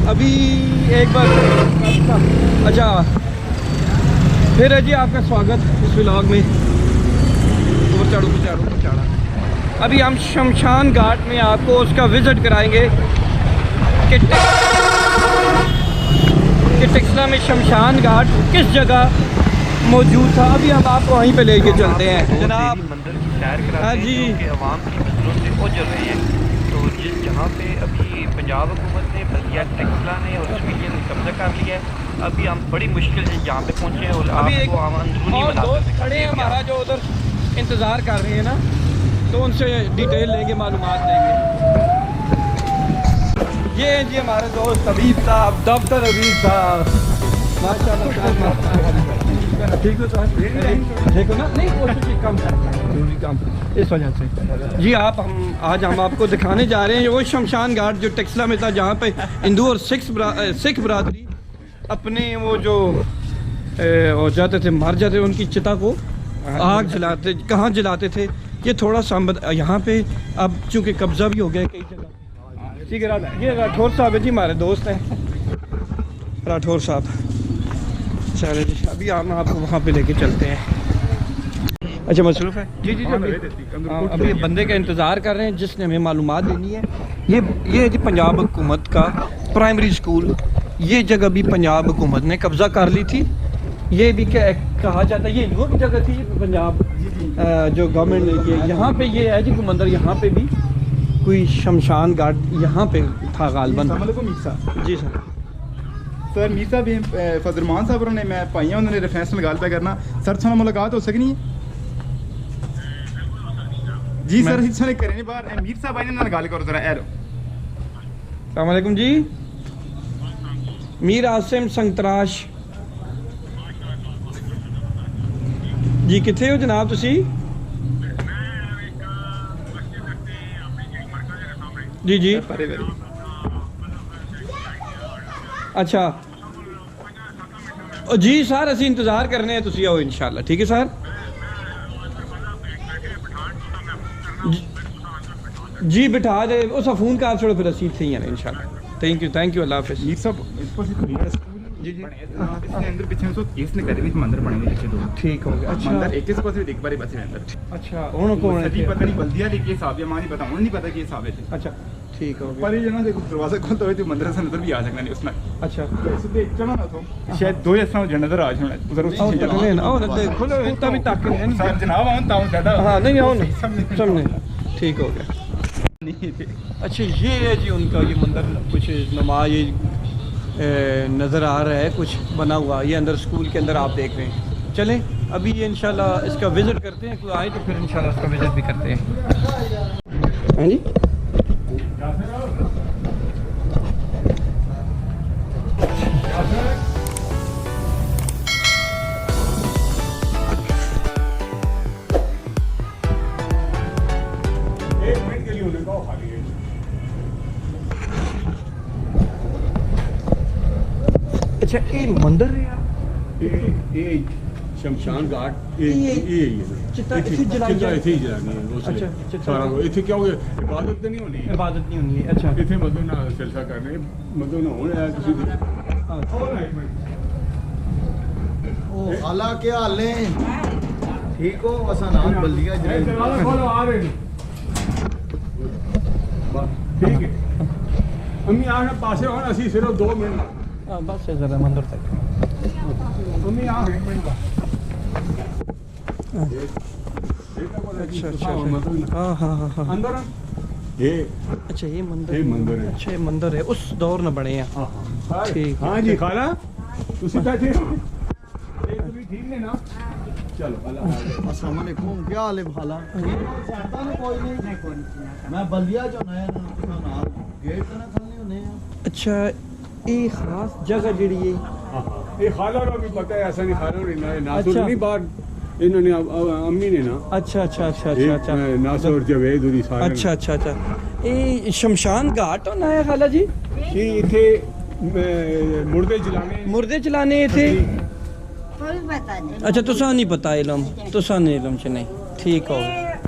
अभी एक बार अच्छा फिर है जी आपका स्वागत इस व्लॉग में। ऊपर चढ़ा। अभी हम शमशान घाट में आपको उसका विज़िट कराएंगे कि टिक्सला में शमशान घाट किस जगह मौजूद था। अभी हम आपको वहीं पे लेके चलते हैं जनाब। मंदिर की सैर कराते हाँ हैं जी। जो कि अवाम की नज़रों से ओझल रही है। तो जिस जहाँ पे अभी पंजाब हुकूमत ने बल्दिया टिक्सला ने और उसमें कब्जा कर लिया है, अभी हम बड़ी मुश्किल से यहाँ पे पहुँचे हैं और अभी एक आपको हम अंदरूनी और मंज़र दोस्त दिखाते खड़े हैं हैं। हमारा जो उधर इंतज़ार कर रहे हैं ना, तो उनसे डिटेल लेंगे, मालूमात लेंगे। ये हैं जी हमारे दोस्त हबीब साहब, डॉक्टर हबीब साहब। माशाल्लाह ठीक हो साहब, ठीक हो ना? नहीं कोशिश कम जरूरी काम इस वजह से जी। आप आज हम आपको दिखाने जा रहे हैं वो शमशान घाट जो टिक्सला में था, जहाँ पे हिंदू और सिख बरादरी अपने वो जो हो जाते थे, मर जाते उनकी चिता को आग जलाते, कहाँ जलाते थे ये थोड़ा सा यहाँ पे अब चूँकि कब्जा भी हो गया कई जगह। ठीक है, ये राठौर साहब है जी, हमारे दोस्त हैं राठौर साहब। चले जी, अभी हम आपको वहाँ पे लेके चलते हैं। अच्छा मसरूफ़ है जी जी अभी बंदे का इंतज़ार कर रहे हैं जिसने हमें मालूमात देनी है। ये है जी पंजाब हुकूमत का प्राइमरी स्कूल। ये जगह भी पंजाब हुकूमत ने कब्ज़ा कर ली थी। ये भी क्या कहा जाता है, ये हिंदुओं की जगह थी पंजाब जो गवर्नमेंट ने ये यहाँ पे ये है जी मंदिर। यहाँ पे भी कोई शमशान घाट यहाँ पे था गालबन। जी सर। सर मीर साहब फजलमान साहब ने मैं पाइया उन्होंने रेफरेंस में गल पे करना सर थोड़ा मुलाकात हो सकनी है जी सर हिस्सा ने करे नहीं बाहर मीर साहब आए ना गल करो जरा एरो। अस्सलाम वालेकुम जी। मीर आसिम संगतराश जी किथे हो जनाब तुसी? जी जी अच्छा जी सर असी इंतज़ार करने हैं, तुसी आओ इंशाल्लाह। ठीक है सर जी बिठा दे उस फ़ोन कर छोड़ो फिर असी इत्थे ही हैं इंशाल्लाह। थैंक यू अल्लाह हाफिज़। मीर साहब इसको जी जी इसने अंदर पीछे सो इसने करे भी मंदिर बने हुए देखे दो ठीक हो गया। अच्छा मंदिर एक पास एक बार बचे अंदर। अच्छा कौन कौन है पता नहीं बल्दिया लेके हिसाब या मां नहीं पता उन्हें नहीं पता कि हिसाब है। अच्छा ठीक हो गया। पर ये जना देखो दरवाजा खोलते हुए तो मंदिर से अंदर भी आ सकना नहीं उसमें। अच्छा तो इससे चलो ना तो शायद दो ऐसा जनरल आज होना उधर उस चले ना और देखो लो इतना भी ताकत है सर जनाब आऊं ताऊ ज्यादा हां नहीं आओ ना सामने ठीक हो गया। अच्छा ये है जी उनका ये मंदिर कुछ नमाज नज़र आ रहा है कुछ बना हुआ ये अंदर स्कूल के अंदर आप देख रहे हैं। चलें अभी ये इंशाल्लाह इसका विज़िट करते हैं, कोई आए तो फिर इंशाल्लाह इसका विज़िट भी करते हैं। हाँ जी अच्छा ये मंदिर है यार ये शमशान घाट चिता इत्थे जलाई जाए। इत्थे जलानी है अच्छा सारा इत्थे क्या हो गया इबादत तो नहीं होनी इबादत नहीं होनी है। अच्छा इत्थे मतलब ना जलसा करने मतलब ना होने आया किसी ओ खाला क्या हाल है ठीक हो असा नाम बल्दिया जरे बोलो आ रहे ठीक है अम्मी आ पासे हो असि सिर्फ 2 मिनट हाँ बस है ज़रा मंदिर तक। अम्मी आ 1 मिनट अच्छा हाँ हाँ हाँ हाँ अंदर ये अच्छा ये मंदिर है अच्छा ये मंदिर है उस दौर में बने हैं। ठीक हाँ जी खाला तुसी बैठे ठीक ने ना चलो अस्सलाम वालेकुम क्या हाल है भाला कोई नहीं मैं बल्दिया जो नया ना गेट तो ना खोलने होने अच्छा ये खास जगह जड़ी है ये खाला का भी पता है ऐसा नहीं खाला नासुर नहीं बाहर इन्होंने अम्मी ने ना अच्छा अच्छा अच्छा अच्छा अच्छा नासुर जवेद उदी सारे अच्छा अच्छा अच्छा ये शमशान घाट होना है खाला जी ये इथे मुर्दे जलाने थे। कोई पता नहीं। अच्छा तुसा नहीं पता इलम तुसा नहीं इलम च नहीं ठीक हो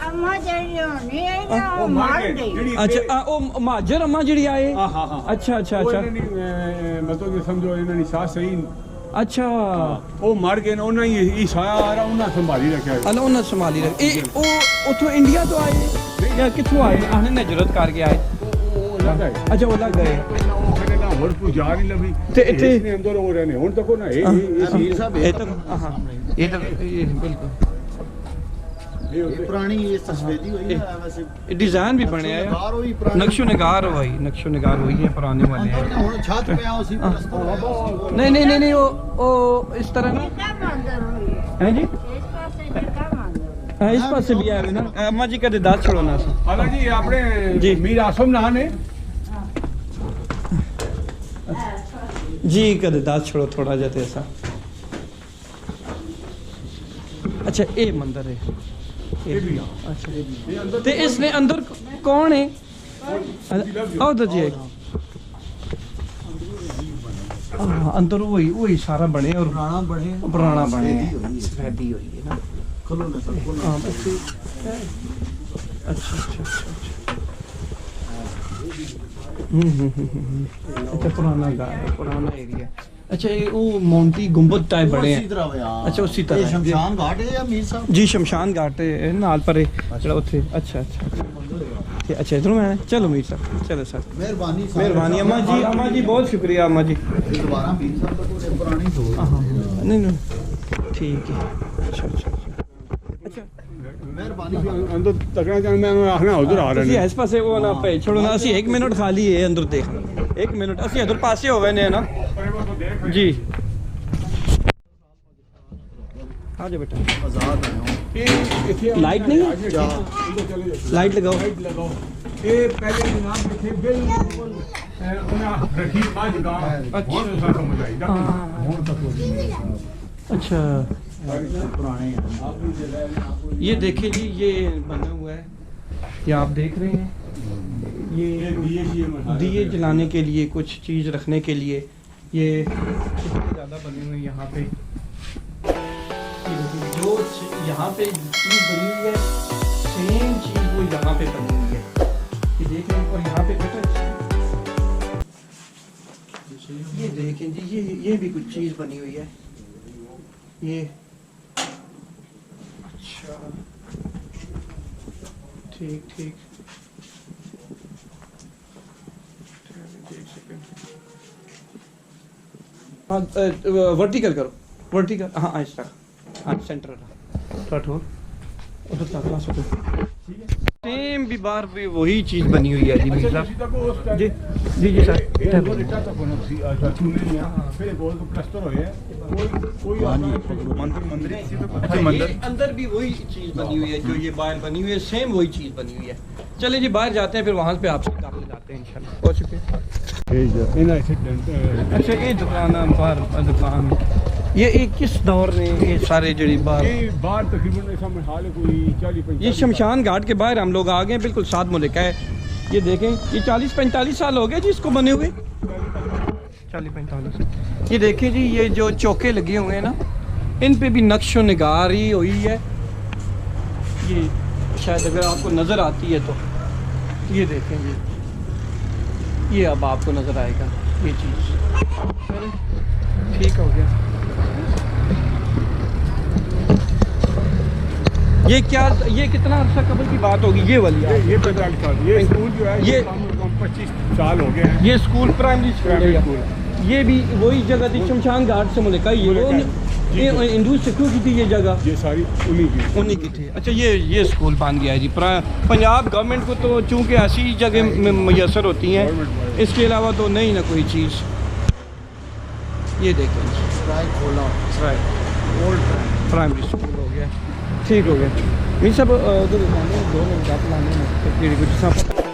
अम्मा जड़ी ਨਹੀਂ ਆਇਆ ਉਹ ਮਾਰ ਗਈ ਅੱਛਾ ਉਹ ਮਾਜਰ ਅੰਮਾ ਜਿਹੜੀ ਆਏ ਹਾਂ ਹਾਂ ਹਾਂ ਅੱਛਾ ਅੱਛਾ ਉਹ ਅੱਛਾ ਇਹਨਾਂ ਦੀ ਮਤਲਬ ਕਿ ਸਮਝੋ ਇਹਨਾਂ ਦੀ ਸਾਸ ਸਹੀ ਅੱਛਾ ਉਹ ਮਰ ਗਏ ਨੇ ਉਹਨਾਂ ਹੀ ਇਹ ਸਾਇਆ ਆ ਰਹਾ ਉਹਨਾਂ ਸੰਭਾਲੀ ਰੱਖਿਆ ਹਲੋ ਉਹਨਾਂ ਸੰਭਾਲੀ ਰੱਖ ਇਹ ਉਹ ਉੱਥੋਂ ਇੰਡੀਆ ਤੋਂ ਆਏ ਜਾਂ ਕਿੱਥੋਂ ਆਏ ਆਹਨੇ ਨਜਰਤ ਕਰਕੇ ਆਏ ਉਹ ਲੱਗਾ ਹੈ ਅੱਛਾ ਉਹ ਲੱਗ ਗਏ ਉਹ ਕਹਿੰਦੇ ਨਾ ਹੋਰ ਕੋਈ ਜਾ ਨਹੀਂ ਲੱਭੀ ਤੇ ਇੱਥੇ- ਇਸ ਨੇ ਅੰਦਰ ਹੋ ਰਹੇ ਨੇ ਹੁਣ ਤੱਕ ਉਹ ਨਾ ਇਹ ਅਮੀਰ ਸਾਹਿਬ ਇਹ ਤਾਂ ਹਾਂ ਇਹ ਤਾਂ ਇਹ ਬਿਲਕੁਲ ਇਹ ਪੁਰਾਣੀ ਇਹ ਤਸਵੀਰੀ ਹੋਈ ਹੈ ਵੈਸੇ ਇਹ ਡਿਜ਼ਾਈਨ ਵੀ ਬਣਿਆ ਹੈ ਬਾਹਰ ਹੋਈ ਪੁਰਾਣੀ ਨਕਸ਼ੋ ਨਿਗਾਰ ਹੋਈ ਹੈ ਪੁਰਾਣੇ ਵਾਲੇ ਅੰਦਰ ਤਾਂ ਹੁਣ ਛੱਤ ਪਿਆ ਉਸੇ ਪਲਸਤਰ ਨਹੀਂ ਉਹ ਇਸ ਤਰ੍ਹਾਂ ਨਾ ਕੰਮ ਅੰਦਰ ਹੋਈ ਹੈ ਹੈ ਜੀ ਇਸ ਪਾਸੇ ਦੇ ਕੰਮ ਅੰਦਰ ਹਾਂ ਇਸ ਪਾਸੇ ਵੀ ਆਵੇ ਨਾ ਅੰਮਾ ਜੀ ਕਦੇ ਦੱਸ ਛੜੋ ਨਾ ਹਾਲਾ ਜੀ ਜੀ। ਆਪਣੇ ਮੀਰ ਆਸਮ ਨਾ ਨੇ ਜੀ ਕਦੇ ਦੱਸ ਛੜੋ ਥੋੜਾ ਜਿਹਾ ਤੇ ਐਸਾ ਅੱਛਾ ਇਹ ਮੰਦਰ ਹੈ ਇਹ ਵੀ ਆ ਅੱਛਾ ਇਹ ਅੰਦਰ ਤੇ ਇਸ ਨੇ ਅੰਦਰ ਕੌਣ ਹੈ ਆਓ ਤਾਂ ਜੀ ਅੰਦਰ वही सारा बने और पुराना बने सफेदी हुई है ना ਖੁੱਲੋ ਨਾ ਸਰ ਖੁੱਲੋ हाँ बस अच्छा अच्छा अच्छा पुराना एरिया अच्छा ये वो मोंटी गुंबद टाइप बने ਉਸੇ हैं ਤਰ੍ਹਾਂ ਹੋਇਆ अच्छा उसी तरह ਇਹ ਸ਼ਮਸ਼ਾਨ ਘਾਟ ਹੈ ਜਾਂ ਮੀਰ ਸਾਹਿਬ जी शमशान घाट है नाल पर चलो उथे अच्छा अच्छा अच्छा इधरों मैं चलो मीर साहब चलो सर ਮਿਹਰਬਾਨੀ ਸਾਹਿਬ मेहरबानी अम्मा जी बहुत शुक्रिया अम्मा जी ਇਹ ਦੁਬਾਰਾ ਮੀਰ ਸਾਹਿਬ ਦਾ ਕੋਈ ਪੁਰਾਣੀ ਸੋਚ हाँ नहीं ठीक है अच्छा अच्छा अच्छा ਮਿਹਰਬਾਨੀ ਅੰਦਰ ਤਕਣਾ ਚਾਹੁੰਦਾ ਮੈਂ ਆਖਣਾ ਉਧਰ ਆ ਰਹੇ ਤੁਸੀਂ ਨੇ ਇਸ ਪਾਸੇ ਉਹ ਨਾ ਪਏ ਛੋੜੋ ਨਾ ਅਸੀਂ 1 ਮਿੰਟ ਖਾਲੀ ਹੈ ਅੰਦਰ ਦੇਖ 1 ਮਿੰਟ ਅਸੀਂ ਇਧਰ ਪਾਸੇ ਹੋ ਗਏ ਨੇ ਨਾ ਜੀ ਆ ਜਾ ਬੇਟਾ ਆਜ਼ਾਦ ਹੈ ਇਹ ਇੱਥੇ ਲਾਈਟ ਨਹੀਂ ਹੈ? ਲਾਈਟ लगाओ ਲਾਈਟ ਲਗਾਓ ਇਹ ਪਹਿਲੇ ਜਨਾਬ ਇੱਥੇ ਬਿਲਕੁਲ ਉਹਨਾਂ ਰੱਖੀ ਬਾਜ ਗਾ ਅੱਛਾ ਸਮਝ ਆਈ ਹੁਣ ਤੱਕ अच्छा ਪੁਰਾਣੇ ਹੈ ये देखिए जी ये बना हुआ है ये आप देख रहे हैं ये दिए जलाने के लिए कुछ चीज़ रखने के लिए ये कितने ज़्यादा बने हुए हैं यहाँ पे ये देखिए, जो यहाँ पे चीज़ बनी हुई है सेम चीज़ वो यहाँ पे बनी हुई है ये देख रहे हैं और यहाँ पे बेटा ये देखें जी ये भी कुछ चीज़ बनी हुई है ये अच्छा ठीक ठीक हाँ वर्टिकल करो वर्टिकल हाँ ऐसा हाँ सेंटर थोड़ा उधर तक ला सको सेम भी बाहर भी वही चीज़ बनी हुई है जी मीर साहब जी जी जी सर ਇਹ ਦੋ ਇੱਟਾਂ ਤਾਂ ਬਣਾ ਸੀ ਅੱਛਾ ਚੂਨੇ ਆ ਫਿਰ ਗੋਲ ਕੋ ਪਲਸਟਰ ਹੋਇਆ ਕੋਈ ਮੰਦਰ ਇਸੇ ਤੋਂ अच्छा ये अंदर भी वही चीज़ बनी हुई है जो ये बाहर बनी हुई है सेम वही चीज़ बनी हुई है चलिए जी बाहर जाते हैं फिर वहाँ पे आपसे काम ले जाते हैं इंशाल्लाह पहुँच चुके ਇਹਨਾਂ ਐਕਸੀਡੈਂਟ अच्छा ये दुकान बाहर दुकान ये किस दौर में ये सारे जड़ी बाहर ਇਹ ਬਾਹਰ ਤਕਰੀਬਨ ऐसा हाल है कोई 40-45 ये शमशान घाट के बाहर हम लोग आ गए हैं, बिल्कुल साथ मुल्क है ये देखें ये 40-45 साल हो गए जी इसको बने हुए 40-45 ये देखें जी ये जो चौके लगे हुए हैं ना इन पे भी नक्शो निगारी हुई है ये शायद अगर आपको नज़र आती है तो ये देखें जी ये अब आपको नज़र आएगा ये चीज़ चलें ठीक हो गया ये क्या ये कितना अर्सा कबल की बात होगी ये वाली ये 45 साल ये स्कूल जो है ये- ये कम से कम 25 साल हो गए हैं ये स्कूल प्राइमरी स्कूल है प्राइमरी ये भी वही जगह थी शमशान घाट से मुझे कही ये हिंदू सिखों की थी ये जगह ये सारी उन्हीं की उन्हीं की थी अच्छा ये स्कूल बन गया है जी पंजाब गवर्नमेंट को तो चूँकि ऐसी जगह मैसर होती हैं इसके अलावा तो नहीं ना कोई चीज़ ये देखें खोला ओल्ड प्राइमरी स्कूल हो गया ठीक हो गया मीर साहब उधर 2 मिनट आप लाने कुछ